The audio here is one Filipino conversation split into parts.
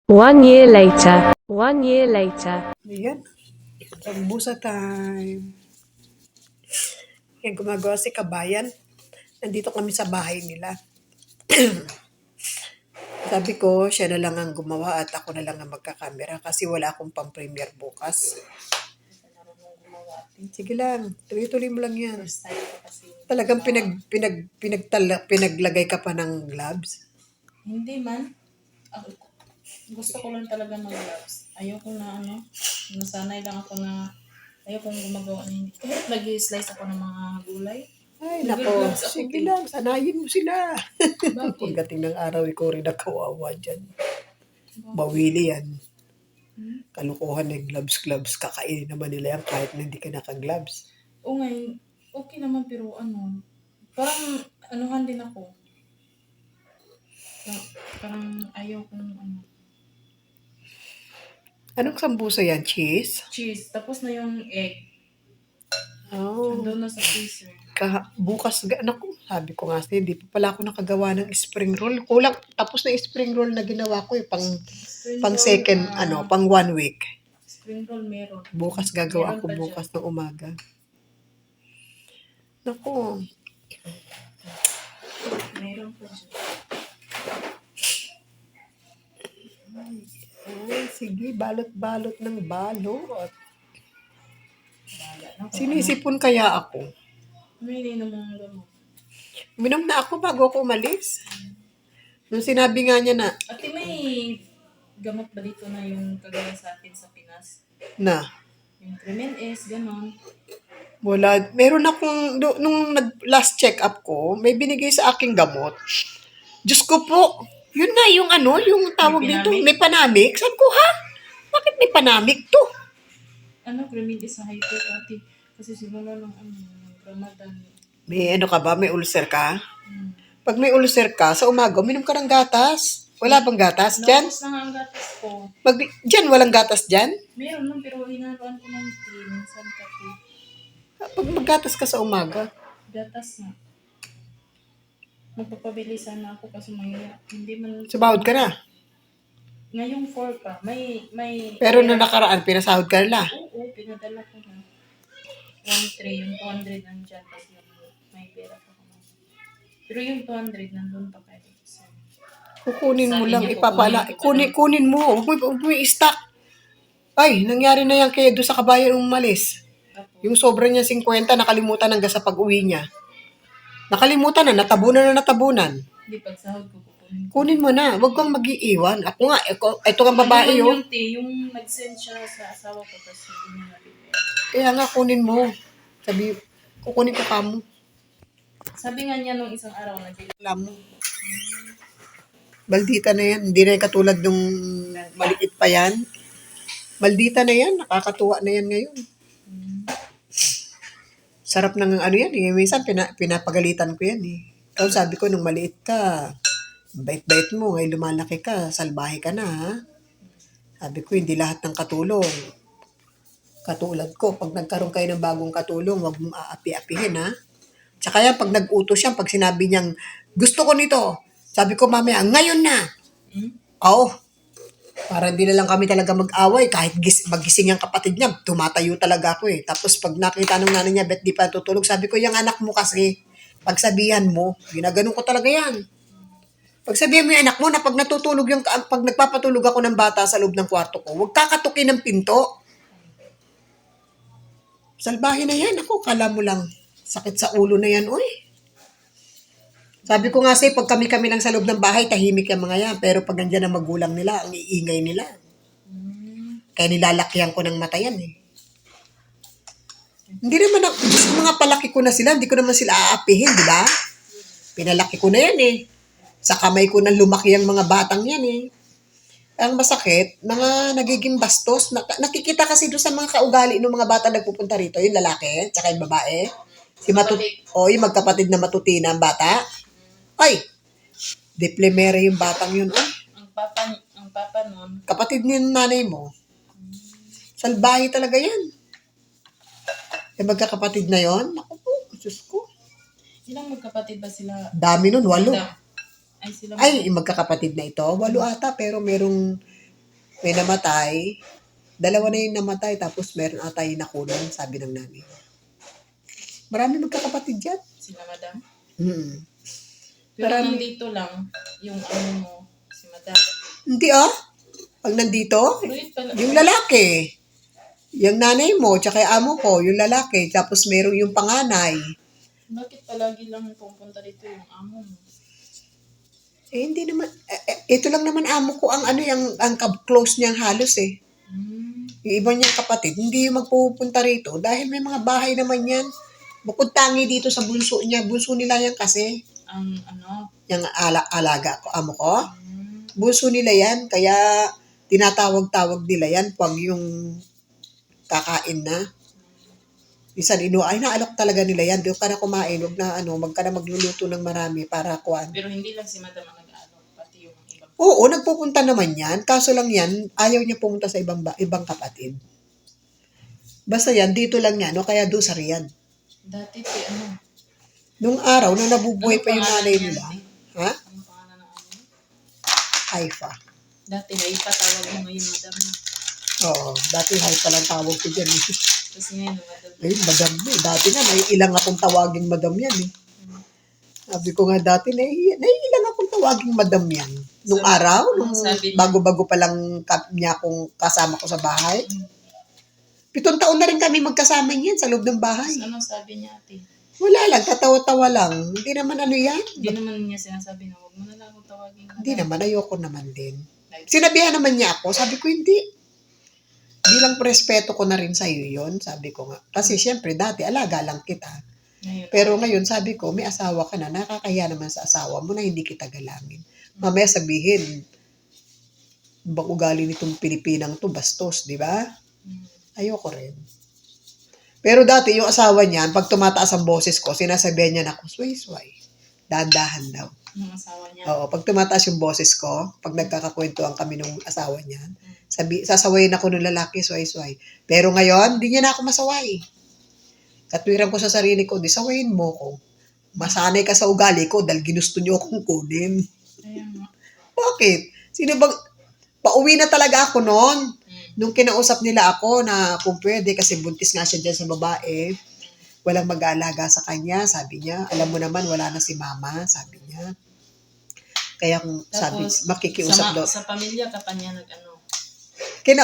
1 year later. 1 year later. Ayan. Sambusa time. Yan, gumagawa si Kabayan. Nandito kami sa bahay nila. Sabi ko, siya na lang ang gumawa at ako na lang ang magkakamera kasi wala akong pang-premiere bukas. Sige lang, tuloy-tuloy mo lang yan. Talagang pinaglagay ka pa ng gloves. Hindi man. Gusto ko lang talaga ng gloves. Ayoko na nasanay lang ako na ayokong gumagawa na hindi. Kahit nag-slice ako ng mga gulay. Ay, nako, Nag-gloves ako, sige lang, sanayin mo sila. Bakit? Pagdating ng araw, ikaw rin nakawawa dyan. Bawili yan. Kalukuhan ng gloves. Kakainin naman nila yan kahit na hindi ka naka-gloves. O ngayon, okay naman pero parang anuhan din ako. Parang ayaw kong Anong sambusa yan? Cheese? cheese. Tapos na yung egg. Oh. Andun na sa freezer. Bukas, naku, sabi ko nga sa'yo, hindi pa pala ako nakagawa ng spring roll. Kulang, tapos na yung spring roll na ginawa ko, pang Spring second, roll, pang 1 week. Spring roll meron. Bukas gagawa Meron ako pa bukas ng umaga. Naku, Meron pa dyan. ay, sige, balot-balot ng balot. Bahala na ako. Sinisipon kaya ako. May ininom ng gamot. Minom na ako bago ako umalis. Nung sinabi nga niya na, Ate, may gamot ba dito na yung kagaya sa atin sa Pinas? Yung Cremen S, ganon. wala, meron akong, nung last check-up ko, may binigay sa aking gamot. Diyos ko po, yun na yung yung tawag May dito, panamik? may panamik. Sabi ko, ha? Bakit may panamik to? Cremen S sa high-tech, ate. Kasi simula ng Ramadan. May ka ba? May ulcer ka? Hmm. Pag may ulcer ka, sa umaga, uminom ka ng gatas. Wala bang gatas dyan? Naubos na nga ang gatas ko. Dyan, walang gatas dyan? Meron nun, pero hinaluan ko ng tea. Minsan kape. Pag maggatas ka sa umaga, Gatas nga. Magpapabili sana ako kasi hindi man... sumahod ka na. Ngayong 4 pa, may... Pero nung nakaraan, pinasahod ka na. Oo, pinadala ko na. 1-3, yung 200 nandyan, tapos may pera pa ako. Pero yung 200 nandun pa kayo. Kukunin mo Sabi lang, niya, ipapala. kukunin ko Kunin mo. Huwag mo i-stock. Ay, nangyari na yan kaya doon sa Kabayan umalis. Yung sobra niya 50, nakalimutan hanggang sa pag-uwi niya. Nakalimutan na, natabunan. Hindi, pag sahod ko, kukunin ko. Kunin mo na, huwag kang mag-iiwan. Ako nga, ito kang babae, Ano oh. yung yung nag-send siya sa asawa ko, tapos hindi niya nabibigay. Kaya nga, kunin mo. Sabi, kukunin ko kamo. Sabi nga niya nung isang araw na Alam mo. Maldita na yan. Hindi na yan katulad nung maliit pa yan. Maldita na yan. Nakakatuwa na yan ngayon. Sarap ng yan eh. Minsan pinapagalitan ko yan eh. Tapos sabi ko, nung maliit ka, bait-bait mo. Ngayon lumalaki ka, salbahe ka na ha. Sabi ko, hindi lahat ng katulong. Katulad ko, pag nagkaroon kayo ng bagong katulong, huwag mong aapi-apihin ha. Tsaka yan, pag nag-utos yan, pag sinabi niyang, gusto ko nito, sabi ko mamaya, ngayon na. Oo. Para hindi na lang kami talaga mag-away. Kahit magising yung kapatid niya, tumatayo talaga ako eh. Tapos pag nakita ng nanay niya, bet di pa tutulog, sabi ko, yung anak mo kasi, pagsabihan mo, ginaganon ko talaga yan. Pagsabihan mo yung anak mo na pag natutulog pag nagpapatulog ako ng bata sa loob ng kwarto ko, huwag kakatukin ng pinto. Salbahe na yan. Ako, kala mo lang, sakit sa ulo na yan, oy. Sabi ko nga sa'yo, pag kami lang sa loob ng bahay, tahimik yung mga yan. Pero pag nandiyan ang magulang nila, ang iingay nila. Kaya nilalakyan ko ng mata yan eh. Hindi naman, mga palaki ko na sila, hindi ko naman sila aapihin, di ba? Pinalaki ko na yan eh. Sa kamay ko na lumaki ang mga batang yan eh. Ang masakit, mga nagiging bastos. Nakikita kasi doon sa mga kaugali ng mga bata nagpupunta rito, yung lalaki, tsaka yung babae. Yung magkapatid na matutina ang bata. Ay, diplemere yung batang yun. Ay, ang papa nun, kapatid ni nanay mo. Salbahe talaga yan. Yung magkakapatid na yon, naku po, Diyos ko. silang magkapatid ba sila? Dami nun, 8. Ay, sila Ay, yung magkakapatid na ito, 8 ata, pero merong may namatay. Dalawa na yung namatay, tapos meron ata yung nakunan, sabi ng nanay. Marami magkakapatid dyan. Sila madam. Hmm. Pero Marami. nandito lang, yung ano mo, si madam. Hindi pag nandito, Ulit pala. yung lalaki. Yung nanay mo, tsaka yung amo ko, yung lalaki. Tapos meron yung panganay. Bakit palagi lang pupunta dito yung amo mo? Hindi naman, ito lang naman amo ko ang ang close niyang halos eh. Yung iba niyang kapatid, hindi yung magpupunta rito dahil may mga bahay naman yan. Bukod tangi dito sa bunso niya, bunso nila yan kasi. Ang ano? Yung alaga ko, amo ko. Bunso nila yan, kaya tinatawag-tawag nila yan pag yung kakain na. Minsan ay naalok talaga nila yan. Doon ka na kumain, wag na wag ka na magluluto ng marami para kuan. Pero hindi lang si madam ang nag-ano, pati yung ibang. Oo, nagpupunta naman yan. Kaso lang yan, ayaw niya pumunta sa ibang kapatid. Basta yan, dito lang niya, kaya doon sa Riyadh. Dati ano? Nung araw, nung nabubuhay Anong pa yung pangalan nanay niya, nila. ate? Ha? Anong pangalan ng ano? Haifa. Dati ay patawag mo ngayon madam na. Oo, dati Haifa lang tawag ko dyan. Tapos ngayon madam. Ayun, madam eh. Dati na, may ilang akong tawaging madam yan eh. Sabi ko nga dati, naiilang akong tawaging madam yan. Nung araw, nung sabi niya? bago-bago pa lang niya akong kasama ko sa bahay. 7 taon na rin kami magkasama niyan sa loob ng bahay. Ano sabi niya ate? Wala lang, tatawa-tawa lang. Hindi naman yan. Hindi naman niya sinasabi na huwag mo na lang akong tawagin. Hindi naman, ayoko naman din. Sinabihan naman niya ako, sabi ko hindi. Bilang respeto ko na rin sa iyo yon, sabi ko nga. Kasi syempre dati alaga lang kita. Ngayon, Pero ngayon sabi ko, may asawa ka na, nakakahiya naman sa asawa mo na hindi kita galangin. Mamaya sabihin, bang ugali nitong Pilipinang to, bastos, di ba? Ayoko rin. Pero dati yung asawa niya, pag tumataas ang boses ko, sinasabihan niya na ako, sway-sway. Dahan-dahan daw. yung asawa niya. Oo, pag tumataas yung boses ko, pag nagkakakwentuhan kami nung asawa niya, sasawayin ako ng lalaki, sway-sway. Pero ngayon, hindi niya na ako masaway. Katwiran ko sa sarili ko, di sawayin mo ko. Masanay ka sa ugali ko dahil ginusto niyo akong kunin. Ayan nga. Bakit? Sino bang... Pauwi na talaga ako noon. Nung kinausap nila ako na kung pwede, kasi buntis nga siya dyan sa babae, walang mag-aalaga sa kanya, sabi niya. Alam mo naman, wala na si mama, sabi niya. Kaya kung sabi, Tapos, makikiusap daw. sa pamilya ka pa niya nag-ano.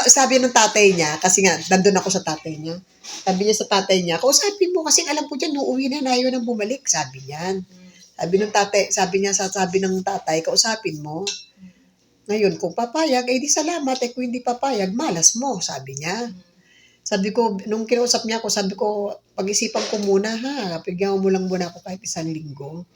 Sabi ng tatay niya, kasi nga, nandun ako sa tatay niya. Sabi niya sa tatay niya, kausapin mo, kasi alam ko dyan, uuwi na ayaw nang bumalik, sabi niya. Sabi ng tatay, kausapin mo. Ngayon, kung papayag, di salamat. Kung hindi papayag, malas mo, sabi niya. Sabi ko, nung kinausap niya ako, sabi ko, pag-isipan ko muna ha, pigyan mo lang muna ako kahit 1 linggo.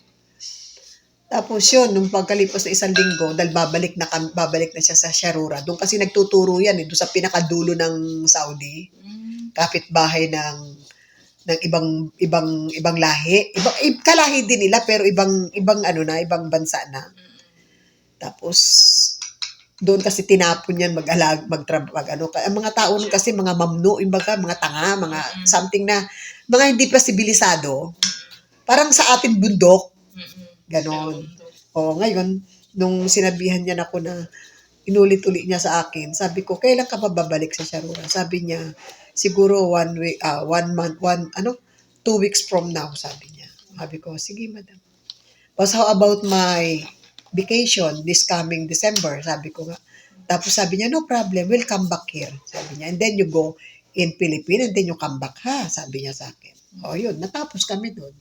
Tapos yun, nung pagkalipas na 1 linggo, dahil babalik na siya sa Sharura. Doon kasi nagtuturo yan, doon sa pinakadulo ng Saudi. Kapitbahay ng ibang lahi. Kalahi din nila, pero ibang bansa na. Tapos, doon kasi tinapon yan ang mga tao nun kasi mga mamno, mga tanga, mga something na, mga hindi pa sibilisado. Parang sa atin bundok. Ganon. O ngayon, nung sinabihan niya ako na inulit-ulit niya sa akin, sabi ko, kailan ka pa babalik sa Sharura? Sabi niya, siguro 1 month, 2 weeks from now, sabi niya. Sabi ko, sige madam. But how about my vacation this coming December? Sabi ko nga. Tapos sabi niya, no problem, we'll come back here. Sabi niya, and then you go in Philippines and then you come back ha, sabi niya sa akin. O yun, natapos kami doon.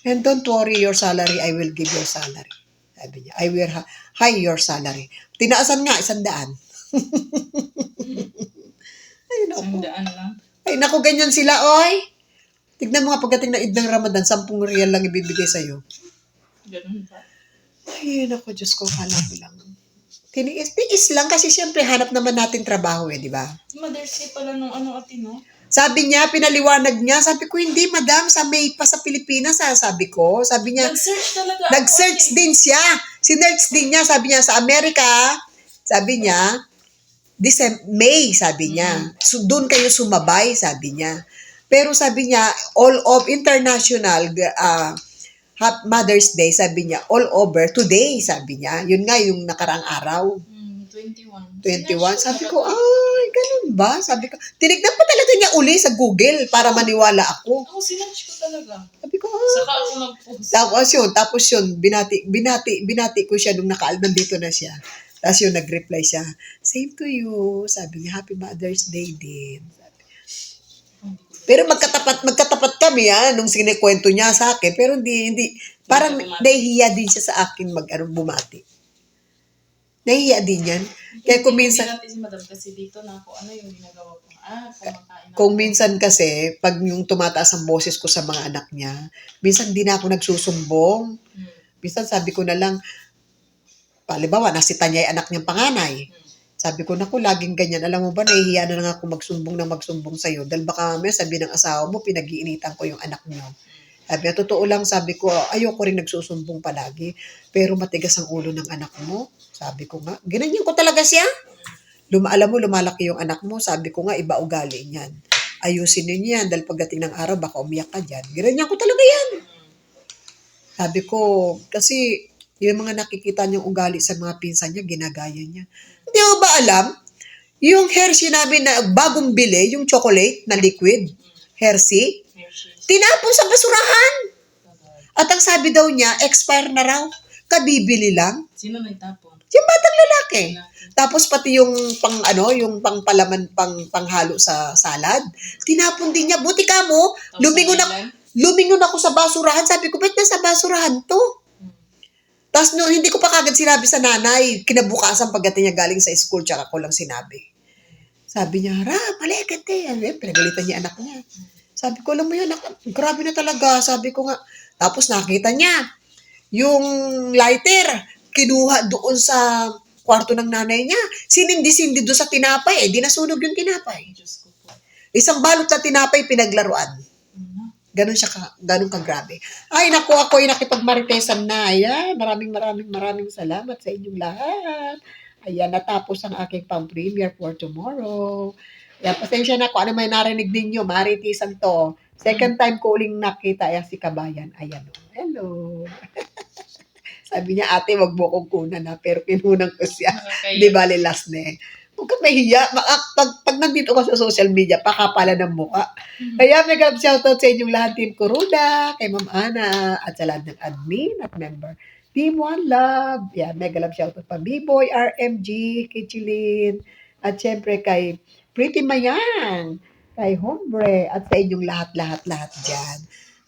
And don't worry, your salary, I will give your salary. Sabi niya, I will high your salary. Tinaasan nga, 100. Ay, naku. 100 lang. Ay, naku, ganyan sila, oy. Tignan mo nga pagdating na Eid ng Ramadan, 10 riyal lang ibibigay sa'yo. Ganun ba? Ay, naku, Diyos ko, halap lang. Tiis lang kasi siyempre hanap naman natin trabaho di ba? Mother's Day pala nung ate, no? Sabi niya, pinaliwanag niya, sabi ko, hindi madam, sa May pa sa Pilipinas, sabi ko. Sabi niya, Nag-search talaga ako. nag-search din siya. Sinearch din niya, sabi niya, sa Amerika, sabi niya, May, sabi niya. So, doon kayo sumabay, sabi niya. Pero sabi niya, all of international Mother's Day, sabi niya, all over today, sabi niya. Yun nga yung nakaraang araw. 21. 21. Sabi ko, ay, ganun ba? Sabi ko, tinignan pa talaga niya uli sa Google para maniwala ako. Ako, sinatch ko talaga. Sabi ko, Saka ako nag-post. Tapos yun, binati ko siya nung nandito na siya. Tapos yun, nag-reply siya, same to you. Sabi niya, Happy Mother's Day din. Pero magkatapat kami nung sinikwento niya sa akin. Pero hindi, parang nahihiya din siya sa akin bumati. Nahihiya din yan. Kaya kung minsan, Hindi natin si madam kasi dito na ako, ano yung ginagawa ko? Kumakain ako. kung minsan kasi, pag yung tumataas ang boses ko sa mga anak niya, minsan di na ako nagsusumbong. Minsan sabi ko na lang, palibawa, nasita niya yung anak niyang panganay. Sabi ko, naku, laging ganyan. Alam mo ba, nahihiya na lang ako magsumbong sa'yo. Dahil baka may sabi ng asawa mo, pinag-iinitan ko yung anak niyo. Sabi, totoo lang, sabi ko, ayoko rin nagsusumbong palagi. Pero matigas ang ulo ng anak mo. Sabi ko nga, ginanyan ko talaga siya. Alam mo, lumalaki yung anak mo. Sabi ko nga, iba ugali niyan. Ayusin niyo yan. Dahil pagdating ng araw, baka umiyak ka dyan. Ginanyan ko talaga yan. Sabi ko, kasi yung mga nakikita niyang ugali sa mga pinsan niya, ginagaya niya. Hindi mo ba alam? Yung Hershey namin na bagong bili, yung chocolate na liquid, Hershey, tinapon sa basurahan. At ang sabi daw niya, expire na raw. Kabibili lang. Sino nagtapon? Yung batang lalaki. Tapos pati yung yung pangpalaman, panghalo sa salad, tinapon din niya. Buti ka mo, lumingon ako sa basurahan. Sabi ko, ba't nasa basurahan to? Tapos hindi ko pa kagad sinabi sa nanay. Kinabukasan pagdating niya galing sa school, tsaka ko lang sinabi. Sabi niya, mali, gante. Pinagalitan niya anak niya. Sabi ko, alam mo yun, grabe na talaga. Sabi ko nga. Tapos nakita niya, yung lighter, kinuha doon sa kwarto ng nanay niya. Sinindi-sindi doon sa tinapay. Di nasunog yung tinapay. Diyos ko po. Isang balot sa tinapay, pinaglaruan. Ganun kagrabe. Ay, naku, ako ay nakipagmaritesan na. Ayan, maraming salamat sa inyong lahat. Ayan, natapos ang aking pang-premiere for tomorrow. Ayan, pasensya na kung ano may narinig ninyo, maritisan to. Second time ko uling nakita si Kabayan. Ayan, hello. Sabi niya, ate, wag mo kong kunan pero kinunan ko siya. Di bali last na Huwag kang mahiya. Pag nandito ka sa social media, pakapala ng mukha. Kaya mega shoutout sa inyong lahat, Team Kuruda, kay Ma'am Ana, at sa lahat ng admin at member. Team One Love. Yeah, mega love shoutout pa. B-Boy, RMG, Kichilin, at syempre kay Pretty Mayang, kay Hombre, at sa inyong lahat dyan.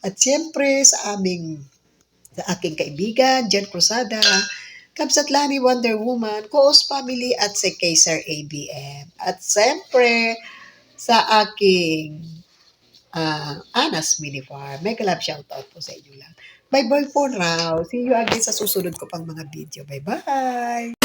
At syempre sa aking kaibigan, Jen Cruzada, Kabsatlani Wonder Woman, Koos Family at si Kaysar ABM. At siyempre, sa aking Anas Mini Farm. Mega love shoutout po sa inyo lang. Bye-bye for now. See you again sa susunod ko pang mga video. Bye-bye!